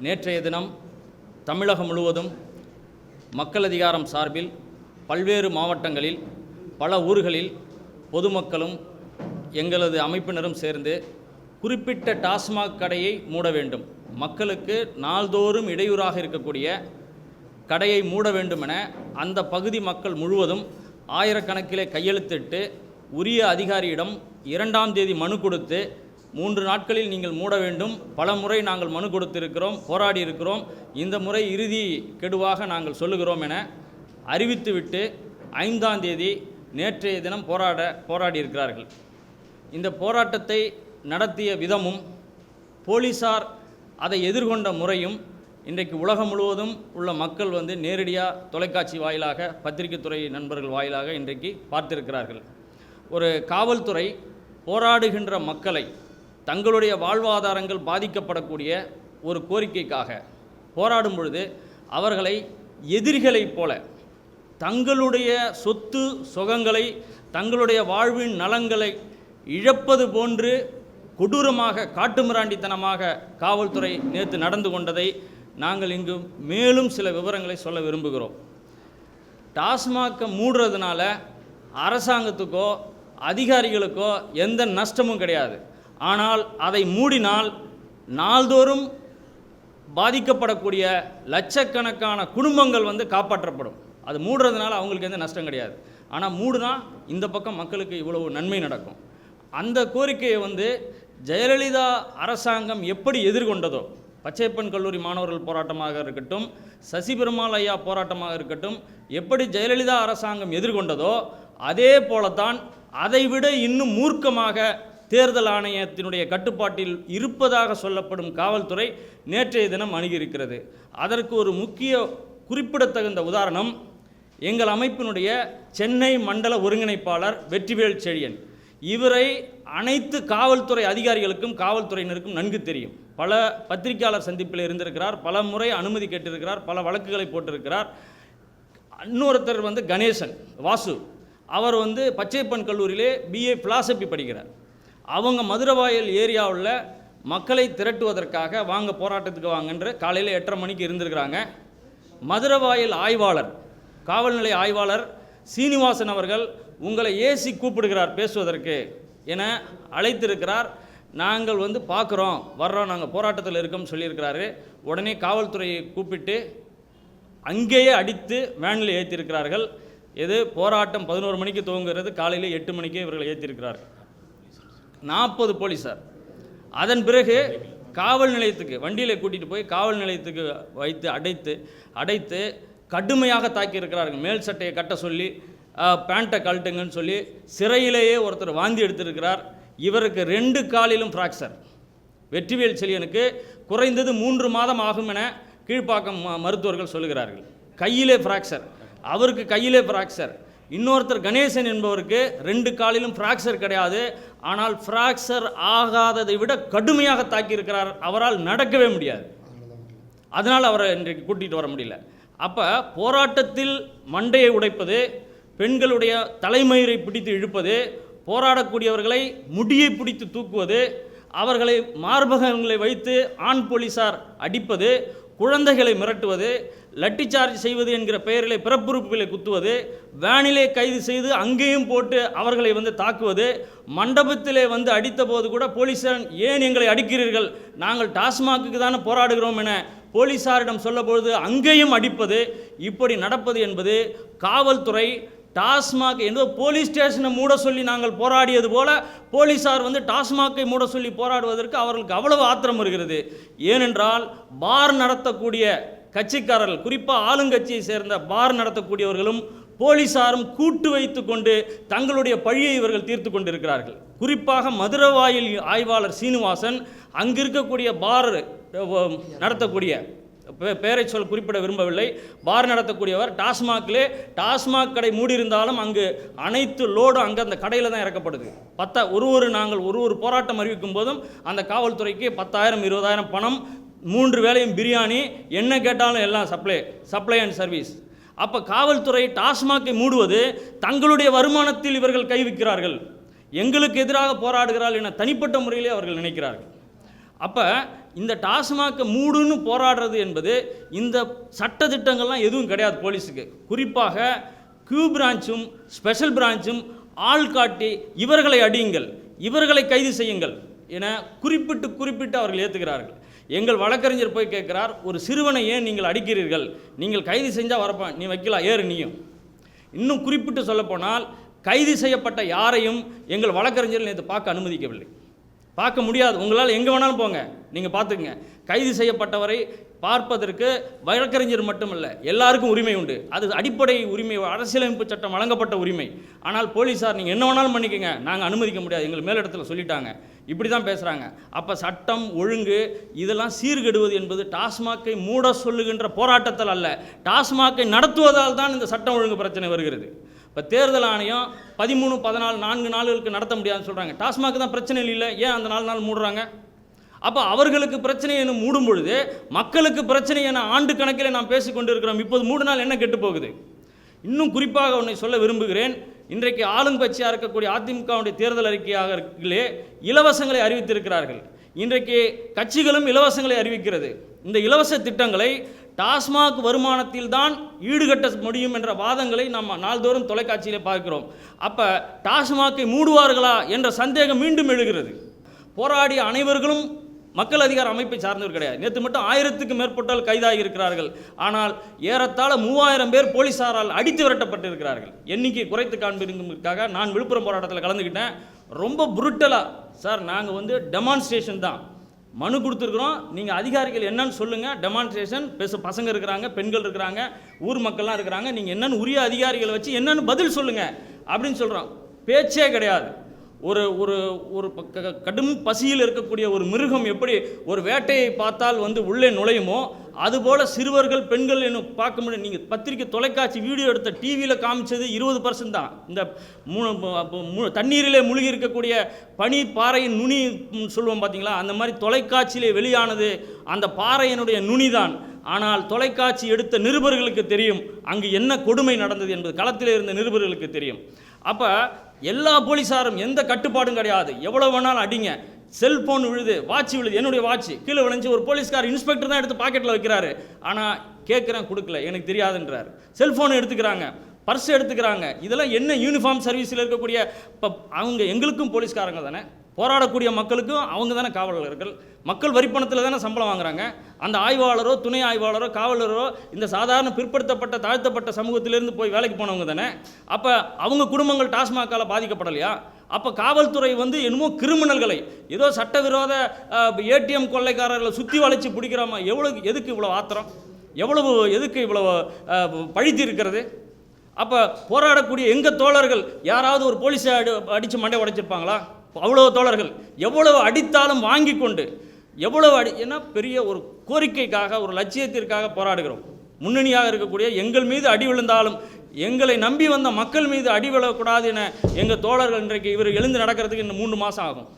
நேற்றைய தினம் தமிழகம் முழுவதும் மக்கள் அதிகாரம் சார்பில் பல்வேறு மாவட்டங்களில் பல ஊர்களில் பொதுமக்களும் எங்களது அமைப்பினரும் சேர்ந்து குறிப்பிட்ட டாஸ்மாக் கடையை மூட வேண்டும், மக்களுக்கு நாள்தோறும் இடையூறாக இருக்கக்கூடிய கடையை மூட வேண்டும் என அந்த பகுதி மக்கள் முழுவதும் ஆயிரக்கணக்கிலே கையெழுத்திட்டு உரிய அதிகாரியிடம் 2ஆம் தேதி மனு கொடுத்து 3 நாட்களில் நீங்கள் மூட வேண்டும், பல முறை நாங்கள் மனு கொடுத்திருக்கிறோம், போராடி இருக்கிறோம், இந்த முறை இறுதி கெடுவாக நாங்கள் சொல்லுகிறோம் என அறிவித்துவிட்டு 5ஆம் தேதி நேற்றைய தினம் போராடி இருக்கிறார்கள். இந்த போராட்டத்தை நடத்திய விதமும் போலீசார் அதை எதிர்கொண்ட முறையும் இன்றைக்கு உலகம் முழுவதும் உள்ள மக்கள் நேரடியாக தொலைக்காட்சி வாயிலாக பத்திரிகை துறை நண்பர்கள் வாயிலாக இன்றைக்கு பார்த்திருக்கிறார்கள். ஒரு காவல்துறை போராடுகின்ற மக்களை தங்களுடைய வாழ்வாதாரங்கள் பாதிக்கப்படக்கூடிய ஒரு கோரிக்கைக்காக போராடும் பொழுது அவர்களை எதிரிகளைப் போல தங்களுடைய சொத்து சுகங்களை தங்களுடைய வாழ்வின் நலங்களை இழப்பது போன்று கொடூரமாக காட்டுமிராண்டித்தனமாக காவல்துறை நேற்று நடந்து கொண்டதை நாங்கள் இங்கு மேலும் சில விவரங்களை சொல்ல விரும்புகிறோம். டாஸ்மாகை மூடுறதுனால அரசாங்கத்துக்கோ அதிகாரிகளுக்கோ எந்த நஷ்டமும் கிடையாது. ஆனால் அதை மூடினால் நாள்தோறும் பாதிக்கப்படக்கூடிய லட்சக்கணக்கான குடும்பங்கள் காப்பாற்றப்படும். அது மூடுறதுனால அவங்களுக்கு எந்த நஷ்டம் கிடையாது. ஆனால் மூடுனா இந்த பக்கம் மக்களுக்கு இவ்வளவு நன்மை நடக்கும். அந்த கோரிக்கையை ஜெயலலிதா அரசாங்கம் எப்படி எதிர்கொண்டதோ, பச்சையப்பன் கல்லூரி மாணவர்கள் போராட்டமாக இருக்கட்டும், சசி பெருமாள் ஐயா போராட்டமாக இருக்கட்டும், எப்படி ஜெயலலிதா அரசாங்கம் எதிர்கொண்டதோ அதே போலத்தான் அதைவிட இன்னும் மூர்க்கமாக தேர்தல் ஆணையத்தினுடைய கட்டுப்பாட்டில் இருப்பதாக சொல்லப்படும் காவல்துறை நேற்றைய தினம் அணுகியிருக்கிறது. அதற்கு ஒரு முக்கிய குறிப்பிடத்தகுந்த உதாரணம் எங்கள் அமைப்பினுடைய சென்னை மண்டல ஒருங்கிணைப்பாளர் வெற்றிவேல் செழியன். இவரை அனைத்து காவல்துறை அதிகாரிகளுக்கும் காவல்துறையினருக்கும் நன்கு தெரியும். பல பத்திரிகையாளர் சந்திப்பில் இருந்திருக்கிறார், பல முறை அனுமதி கேட்டிருக்கிறார், பல வழக்குகளை போட்டிருக்கிறார். இன்னொருத்தர் கணேசன் வாசு, அவர் பச்சையப்பன் கல்லூரியிலே BA பிலாசபி படிக்கிறார். அவங்க மதுரவாயல் ஏரியாவில் மக்களை திரட்டுவதற்காக வாங்க போராட்டத்துக்கு வாங்கன்ற காலையில் 8:30 மணிக்கு இருந்திருக்கிறாங்க. மதுரவாயல் ஆய்வாளர், காவல் நிலைய ஆய்வாளர் சீனிவாசன் அவர்கள் உங்களை ஏசி கூப்பிடுகிறார் பேசுவதற்கு என அழைத்திருக்கிறார். நாங்கள் பார்க்குறோம், வர்றோம், நாங்கள் போராட்டத்தில் இருக்கோம்னு சொல்லியிருக்கிறாரு. உடனே காவல்துறையை கூப்பிட்டு அங்கேயே அடித்து வேனில் ஏற்றிருக்கிறார்கள். இது போராட்டம் 11 மணிக்கு துவங்குகிறது, காலையில் 8 மணிக்கே இவர்கள் ஏற்றிருக்கிறார்கள் 40 போலீஸார். அதன் பிறகு காவல் நிலையத்துக்கு வண்டியில் கூட்டிகிட்டு போய் காவல் நிலையத்துக்கு வைத்து அடைத்து கடுமையாக தாக்கியிருக்கிறார்கள். மேல் சட்டையை கட்ட சொல்லி பேண்ட்டை கழட்டுங்கன்னு சொல்லி சிறையிலேயே ஒருத்தர் வாந்தி எடுத்திருக்கிறார். இவருக்கு 2 காலிலும் ஃப்ராக்சர். வெற்றிவேல் செழியனுக்கு குறைந்தது 3 மாதம் ஆகும் என கீழ்ப்பாக்கம் மருத்துவர்கள் சொல்லுகிறார்கள். கையிலே ஃப்ராக்சர், அவருக்கு கையிலே ஃப்ராக்சர். இன்னொருத்தர் கணேசன் என்பவருக்கு 2 காலிலும் ஃப்ராக்சர் கிடையாது, ஆனால் ஃப்ராக்சர் ஆகாததை விட கடுமையாக தாக்கியிருக்கிறார். அவரால் நடக்கவே முடியாது. அதனால் அவரை இன்றைக்கு கூட்டிகிட்டு வர முடியல. அப்போ போராட்டத்தில் மண்டையை உடைப்பது, பெண்களுடைய தலைமயிரை பிடித்து இழுப்பது, போராடக்கூடியவர்களை முடியை பிடித்து தூக்குவது, அவர்களை மார்பகங்களை வைத்து ஆண் போலீசார் அடிப்பது, குழந்தைகளை மிரட்டுவது, லட்டி சார்ஜ் செய்வது என்கிற பெயரிலே பிறப்புறுப்புகளை குத்துவது, வேனிலே கைது செய்து அங்கேயும் போட்டு அவர்களை தாக்குவது, மண்டபத்திலே அடித்த போது கூட போலீசார் ஏன் எங்களை அடிக்கிறீர்கள், நாங்கள் டாஸ்மாக்கு தானே போராடுகிறோம் என போலீசாரிடம் சொல்லபொழுது அங்கேயும் அடிப்பது, இப்படி நடப்பது என்பது காவல்துறை டாஸ்மாக் என்பது போலீஸ் ஸ்டேஷனை மூட சொல்லி நாங்கள் போராடியது போல போலீஸார் டாஸ்மாக்கை மூட சொல்லி போராடுவதற்கு அவர்களுக்கு அவ்வளவு ஆத்திரம் வருகிறது. ஏனென்றால் பார் நடத்தக்கூடிய கட்சிக்காரர்கள், குறிப்பாக ஆளுங்கட்சியை சேர்ந்த பார் நடத்தக்கூடியவர்களும் போலீஸாரும் கூட்டு வைத்து கொண்டு தங்களுடைய பழியை இவர்கள் தீர்த்து கொண்டிருக்கிறார்கள். குறிப்பாக மதுரவாயில் ஆய்வாளர் சீனிவாசன் அங்கிருக்கக்கூடிய பார் நடத்தக்கூடிய பேரை குறிப்பிட விரும்பவில்லை, பார் நடத்தக்கூடியவர் டாஸ்மாக் கடை மூடியிருந்தாலும் அங்கு அனைத்து லோடும் அங்கே அந்த கடையில் தான் இறக்கப்படுது. நாங்கள் ஒரு போராட்டம் அறிவிக்கும் போதும் அந்த காவல்துறைக்கு 10,000 20,000 பணம், 3 வேளையும் பிரியாணி, என்ன கேட்டாலும் எல்லாம் சப்ளை அண்ட் சர்வீஸ். அப்போ காவல்துறை டாஸ்மாக்கை மூடுவது தங்களுடைய வருமானத்தில் இவர்கள் கை வைக்கிறார்கள், எங்களுக்கு எதிராக போராடுகிறார்கள் என தனிப்பட்ட முறையிலே அவர்கள் நினைக்கிறார்கள். அப்போ இந்த டாஸ்மாகை மூடுன்னு போராடுறது என்பது இந்த சட்டத்திட்டங்கள்லாம் எதுவும் கிடையாது. போலீஸுக்கு குறிப்பாக கியூ பிரான்ச்சும் ஸ்பெஷல் பிரான்ச்சும் ஆள் காட்டி இவர்களை அடியுங்கள், இவர்களை கைது செய்யுங்கள் என குறிப்பிட்டு அவர்கள் ஏற்றுக்கிறார்கள். எங்கள் வழக்கறிஞர் போய் கேட்குறார், ஒரு சிறுவனை ஏன் நீங்கள் அடிக்கிறீர்கள், நீங்கள் கைது செஞ்சால் வரப்பா, நீ வைக்கலாம், ஏறு நீயும். இன்னும் குறிப்பிட்டு சொல்லப்போனால் கைது செய்யப்பட்ட யாரையும் எங்கள் வழக்கறிஞர்கள் நேற்று பார்க்க அனுமதிக்கவில்லை. பார்க்க முடியாது, உங்களால் எங்கே வேணாலும் போங்க, நீங்கள் பார்த்துக்குங்க. கைது செய்யப்பட்டவரை பார்ப்பதற்கு வழக்கறிஞர் மட்டுமல்ல, எல்லாருக்கும் உரிமை உண்டு. அது அடிப்படை உரிமை, அரசியலமைப்பு சட்டம் வழங்கப்பட்ட உரிமை. ஆனால் போலீஸார் நீங்கள் என்ன வேணாலும் பண்ணிக்கோங்க, நாங்கள் அனுமதிக்க முடியாது, எங்கள் மேலிடத்தில் சொல்லிட்டாங்க, இப்படி தான் பேசுகிறாங்க. அப்போ சட்டம் ஒழுங்கு இதெல்லாம் சீர்கெடுவது என்பது டாஸ்மாகை மூட சொல்லுகின்ற போராட்டத்தால் அல்ல, டாஸ்மாகை நடத்துவதால் தான் இந்த சட்டம் ஒழுங்கு பிரச்சனை வருகிறது. இப்போ தேர்தல் ஆணையம் 13, 14, 4 நாளுக்கு நடத்த முடியாதுன்னு சொல்கிறாங்க. டாஸ்மாக் தான் பிரச்சனை இல்லை, ஏன் அந்த 4 நாள் மூடுறாங்க? அப்போ அவர்களுக்கு பிரச்சனை என மூடும் பொழுது மக்களுக்கு பிரச்சனை என ஆண்டு கணக்கில் நாம் பேசி கொண்டு இருக்கிறோம். இப்போது 3 நாள் என்ன கெட்டு போகுது? இன்னும் குறிப்பாக ஒன்றை சொல்ல விரும்புகிறேன். இன்றைக்கு ஆளுங்கட்சியாக இருக்கக்கூடிய அதிமுகவுடைய தேர்தல் அறிக்கையாக இலவசங்களை அறிவித்திருக்கிறார்கள். இன்றைக்கு கட்சிகளும் இலவசங்களை அறிவிக்கிறது. இந்த இலவச திட்டங்களை டாஸ்மாக் வருமானத்தில் தான் ஈடுகட்ட முடியும் என்ற வாதங்களை நாம் நாள்தோறும் தொலைக்காட்சியிலே பார்க்கிறோம். அப்போ டாஸ்மாகை மூடுவார்களா என்ற சந்தேகம் மீண்டும் எழுகிறது. போராடிய அனைவர்களும் மக்கள் அதிகார அமைப்பை சார்ந்தவர் கிடையாது. நேற்று மட்டும் 1000க்கும் மேற்பட்டோர் கைதாகி இருக்கிறார்கள். ஆனால் ஏறத்தாழ 3000 பேர் போலீஸாரால் அடித்து விரட்டப்பட்டிருக்கிறார்கள். எண்ணிக்கை குறைத்து காண்பிற்காக நான் விழுப்புரம் போராட்டத்தில் கலந்துக்கிட்டேன். ரொம்ப புருட்டலாக, சார் நாங்கள் டெமான்ஸ்ட்ரேஷன் தான் மனு கொடுத்துருக்குறோம், நீங்கள் அதிகாரிகள் என்னன்னு சொல்லுங்கள், டெமான்ஸ்ட்ரேஷன் பசங்க இருக்கிறாங்க, பெண்கள் இருக்கிறாங்க, ஊர் மக்கள்லாம் இருக்கிறாங்க, நீங்கள் என்னென்னு உரிய அதிகாரிகளை வச்சு என்னென்னு பதில் சொல்லுங்கள் அப்படின்னு சொல்கிறோம். பேச்சே கிடையாது. ஒரு ஒரு ஒரு கடும் பசியில் இருக்கக்கூடிய ஒரு மிருகம் எப்படி ஒரு வேட்டையை பார்த்தால் உள்ளே நுழையுமோ அதுபோல் சிறுவர்கள் பெண்கள் என்ன பார்க்க முடியும். நீங்கள் பத்திரிக்கை தொலைக்காட்சி வீடியோ எடுத்த டிவியில் காமிச்சது 20% தான். இந்த தண்ணீரிலே மூழ்கி இருக்கக்கூடிய பனி பாறையின் நுனி சொல்லுவோம் பார்த்தீங்களா, அந்த மாதிரி தொலைக்காட்சியிலே வெளியானது அந்த பாறையினுடைய நுனி தான். ஆனால் தொலைக்காட்சி எடுத்த நிருபர்களுக்கு தெரியும் அங்கு என்ன கொடுமை நடந்தது என்பது, களத்தில் இருந்த நிருபர்களுக்கு தெரியும். அப்போ எல்லா போலீஸாரும் எந்த கட்டுப்பாடும் கிடையாது, எவ்வளோ வேணாலும் அடிங்க. செல்ஃபோன் விழுது, வாட்ச் விழுது, என்னுடைய வாட்ச் கீழே விழுந்து ஒரு போலீஸ்கார் இன்ஸ்பெக்டர் தான் எடுத்து பாக்கெட்டில் வைக்கிறாரு. ஆனால் கேட்குறேன் கொடுக்கல, எனக்கு தெரியாதுன்றார். செல்ஃபோன் எடுத்துக்கிறாங்க, பர்ஸ் எடுத்துக்கிறாங்க. இதெல்லாம் என்ன யூனிஃபார்ம் சர்வீஸில் இருக்கக்கூடிய இப்போ அவங்க எங்களுக்கும் போலீஸ்காரங்க தானே, போராடக்கூடிய மக்களுக்கும் அவங்க தானே காவலர்கள். மக்கள் வரிப்பணத்தில் தானே சம்பளம் வாங்குறாங்க. அந்த ஆய்வாளரோ துணை ஆய்வாளரோ காவலரோ இந்த சாதாரண பிற்படுத்தப்பட்ட தாழ்த்தப்பட்ட சமூகத்திலேருந்து போய் வேலைக்கு போனவங்க தானே. அப்போ அவங்க குடும்பங்கள் டாஸ்மாகால் பாதிக்கப்படலையா? அப்போ காவல்துறை என்னமோ கிரிமினல்களை ஏதோ சட்டவிரோத ஏடிஎம் கொள்ளைக்காரர்களை சுற்றி வளைச்சி பிடிக்கிறாமா? எதுக்கு இவ்வளோ ஆத்திரம், எவ்வளவு எதுக்கு இவ்வளவு பழித்து இருக்கிறது? அப்போ போராடக்கூடிய எங்கள் தோழர்கள் யாராவது ஒரு போலீஸை அடித்து மண்டை உடைச்சிருப்பாங்களா? அவ்வளோ தோழர்கள் எவ்வளவு அடித்தாலும் வாங்கி கொண்டு எவ்வளவு ஏன்னா பெரிய ஒரு கோரிக்கைக்காக ஒரு லட்சியத்திற்காக போராடுகிறோம். முன்னணியாக இருக்கக்கூடிய எங்கள் மீது அடி விழுந்தாலும் எங்களை நம்பி வந்த மக்கள் மீது அடி விழக்கூடாது என எங்கள் தோழர்கள் இன்றைக்கு இவர் எழுந்து நடக்கிறதுக்கு இன்னும் 3 மாதம் ஆகும்.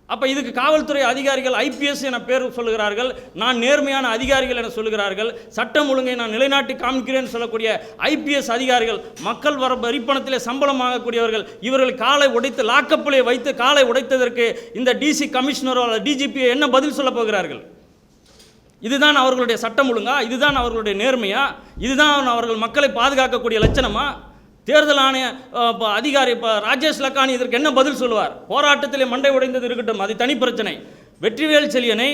அப்போ இதுக்கு காவல்துறை அதிகாரிகள் ஐபிஎஸ் என பேர் சொல்லுகிறார்கள், நான் நேர்மையான அதிகாரிகள் என சொல்லுகிறார்கள், சட்டம் ஒழுங்கை நான் நிலைநாட்டி காமிக்கிறேன்னு சொல்லக்கூடிய ஐபிஎஸ் அதிகாரிகள் மக்கள் வரிப்பணத்திலே சம்பளம் வாங்கக்கூடியவர்கள். இவர்கள் காலை உடைத்து லாக்கப்பிலே வைத்து காலை உடைத்ததற்கு இந்த டிசி கமிஷனரோ டிஜிபியோ என்ன பதில் சொல்ல போகிறார்கள்? இதுதான் அவர்களுடைய சட்டம் ஒழுங்கா? இதுதான் அவர்களுடைய நேர்மையா? இதுதான் அவர்கள் மக்களை பாதுகாக்கக்கூடிய லட்சணமா? தேர்தல் ஆணைய அதிகாரி இப்போ ராஜேஷ் லக்கானி இதற்கு என்ன பதில் சொல்லுவார்? போராட்டத்திலே மண்டை உடைந்தது இருக்கட்டும், அது தனி பிரச்சனை. வெற்றிவேல் செழியனை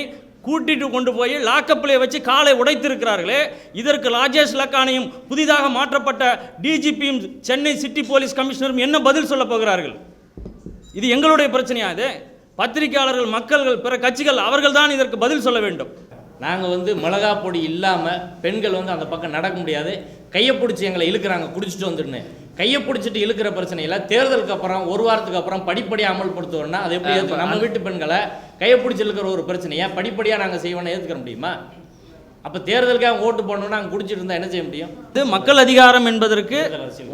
கூட்டிட்டு கொண்டு போய் லாக்கப்பிலே வச்சு காலை உடைத்திருக்கிறார்களே, இதற்கு ராஜேஷ் லக்கானியும் புதிதாக மாற்றப்பட்ட டிஜிபியும் சென்னை சிட்டி போலீஸ் கமிஷனரும் என்ன பதில் சொல்ல போகிறார்கள்? இது எங்களுடைய பிரச்சனையா? இது பத்திரிகையாளர்கள், மக்கள்கள், பிற கட்சிகள் அவர்கள் தான் இதற்கு பதில் சொல்ல வேண்டும். நாங்கள் மிளகா பொடி இல்லாமல் பெண்கள் அந்த பக்கம் நடக்க முடியாது, கையை பிடிச்சி எங்களை இழுக்கிறாங்க குடிச்சிட்டு வந்துடுன்னு. கையை பிடிச்சிட்டு இழுக்கிற பிரச்சனையில் தேர்தலுக்கு அப்புறம் 1 வாரத்துக்கு அப்புறம் படிப்படியாக அமல்படுத்துவோம்னா அது எப்படி ஏற்றுக்க? நம்ம வீட்டு பெண்களை கையை பிடிச்சி இழுக்கிற ஒரு பிரச்சனையை படிப்படியாக நாங்கள் செய்வோம்னா ஏற்றுக்க முடியுமா? அப்போ தேர்தலுக்காக ஓட்டு போடணும்னா நாங்கள் குடிச்சிட்டு இருந்தால் என்ன செய்ய முடியும்? இது மக்கள் அதிகாரம் என்பதற்கு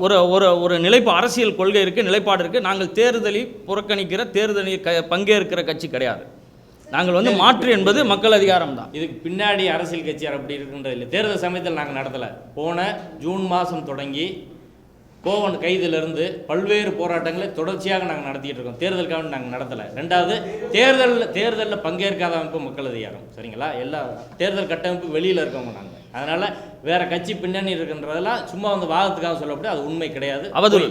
ஒரு ஒரு ஒரு அரசியல் கொள்கை இருக்குது, நிலைப்பாடு இருக்குது. நாங்கள் தேர்தலில் புறக்கணிக்கிற, தேர்தலில் பங்கேற்கிற கட்சி கிடையாது. நாங்கள் மாற்று என்பது மக்கள் அதிகாரம் தான். இதுக்கு பின்னாடி அரசியல் கட்சியார் அப்படி இருக்குன்றது இல்லை. தேர்தல் சமயத்தில் நாங்கள் நடத்தலை. போன ஜூன் மாதம் தொடங்கி கோவன் கைதிலிருந்து பல்வேறு போராட்டங்களை தொடர்ச்சியாக நாங்கள் நடத்திட்டு இருக்கோம். தேர்தலுக்காக நாங்கள் நடத்தலை. ரெண்டாவது, தேர்தலில் பங்கேற்காத அமைப்பு மக்கள் அதிகாரம். சரிங்களா? எல்லா தேர்தல் கட்டமைப்பு வெளியில் இருக்கவங்க நாங்கள். அதனால் வேறு கட்சி பின்னணி இருக்குன்றதெல்லாம் சும்மா வந்து வாதத்துக்காக சொல்லப்பட்டு அது உண்மை கிடையாது. அவதூறு.